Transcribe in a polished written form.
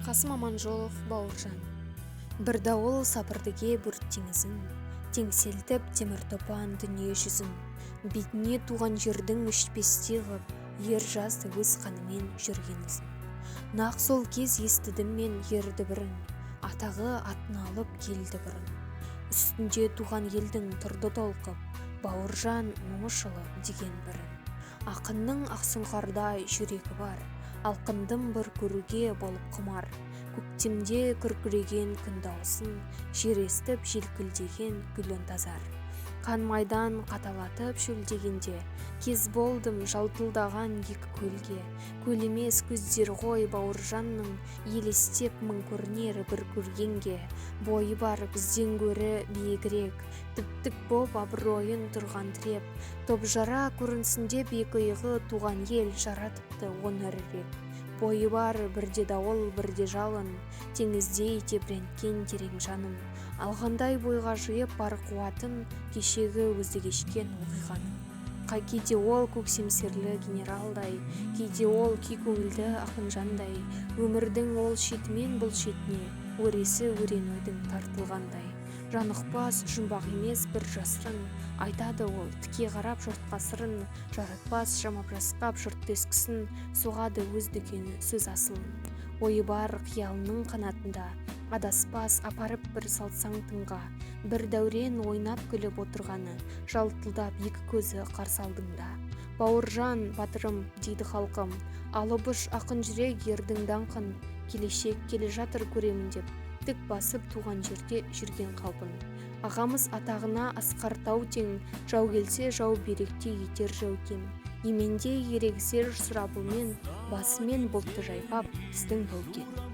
Қасым Аманжолов, Бауыржан. Бір дауыл сапырдыге бүрт теңізін, теңселтіп темір топан дүние жүзін, бетіне туған жердің өшпесте ғып, ер жазды өз қанымен жүргенізін. Нақ сол кез естідім мен ерді бірін, атағы атын алып келді бұрын. Үстінде туған елдің тұрды толқып, Бауыржан Момышұлы деген бірін. Ақынның ақсұңқардай жүрегі бар, алқындым бір көруге болып құмар. Көктемде күркіреген күн даусын, жер естіп желкілдеген гүл тазар. Қан майдан қаталатып шөлдегенде, кез болдым жалтылдаған екі көлге. Көл емес көздер ғой Бауыржанның, елестеп мың көрінер бір көргенге. Бойы бар бізден гөрі биігірек, тіп-тік боп абыройын тұрған тіреп. Топжара көрінсінде биік иығы туған ел жаратыпты оны ірірек. Бойы бар бірде дауыл, бірде жалын, теңіздей тебіренткен терең жанын. Алғандай бойға жиып бар қуатын, кешегі өзі кешкен оқиғаны. Кейде ол көксемсерлі генералдай, кейде ол күй көңілді ақын жандай. Өмірдің ол шетімен бұл шетіне, өресі өрен ойдың тартылғандай. Жанықпас жұмбақ емес бір жасырын, айтады ол тіке қарап жұртқа сырын. Жаратпас жамап жасқап жұрт тескісін, соғады өз дүкені сөз асылын. Ойы бар қиялының қанатында, адаспас апарып бір салсаң тыңға. Бір дәурен ойнап күліп отырғаны, жалтылдап екі көзі қарсы алдыңда. Бауыржан батырым дейді халқым, алыбыш ақын жүрек ердің даңқын. Келешек келе жатыр көремін деп, тік басып туған жерде жүрген қалпын. Ағамыз атағына асқар тау тең, жау келсе жау беректе етер жаукен. Еменде ерегісер сұрапылмен, басымен бұлтты жайпап біздің баукен.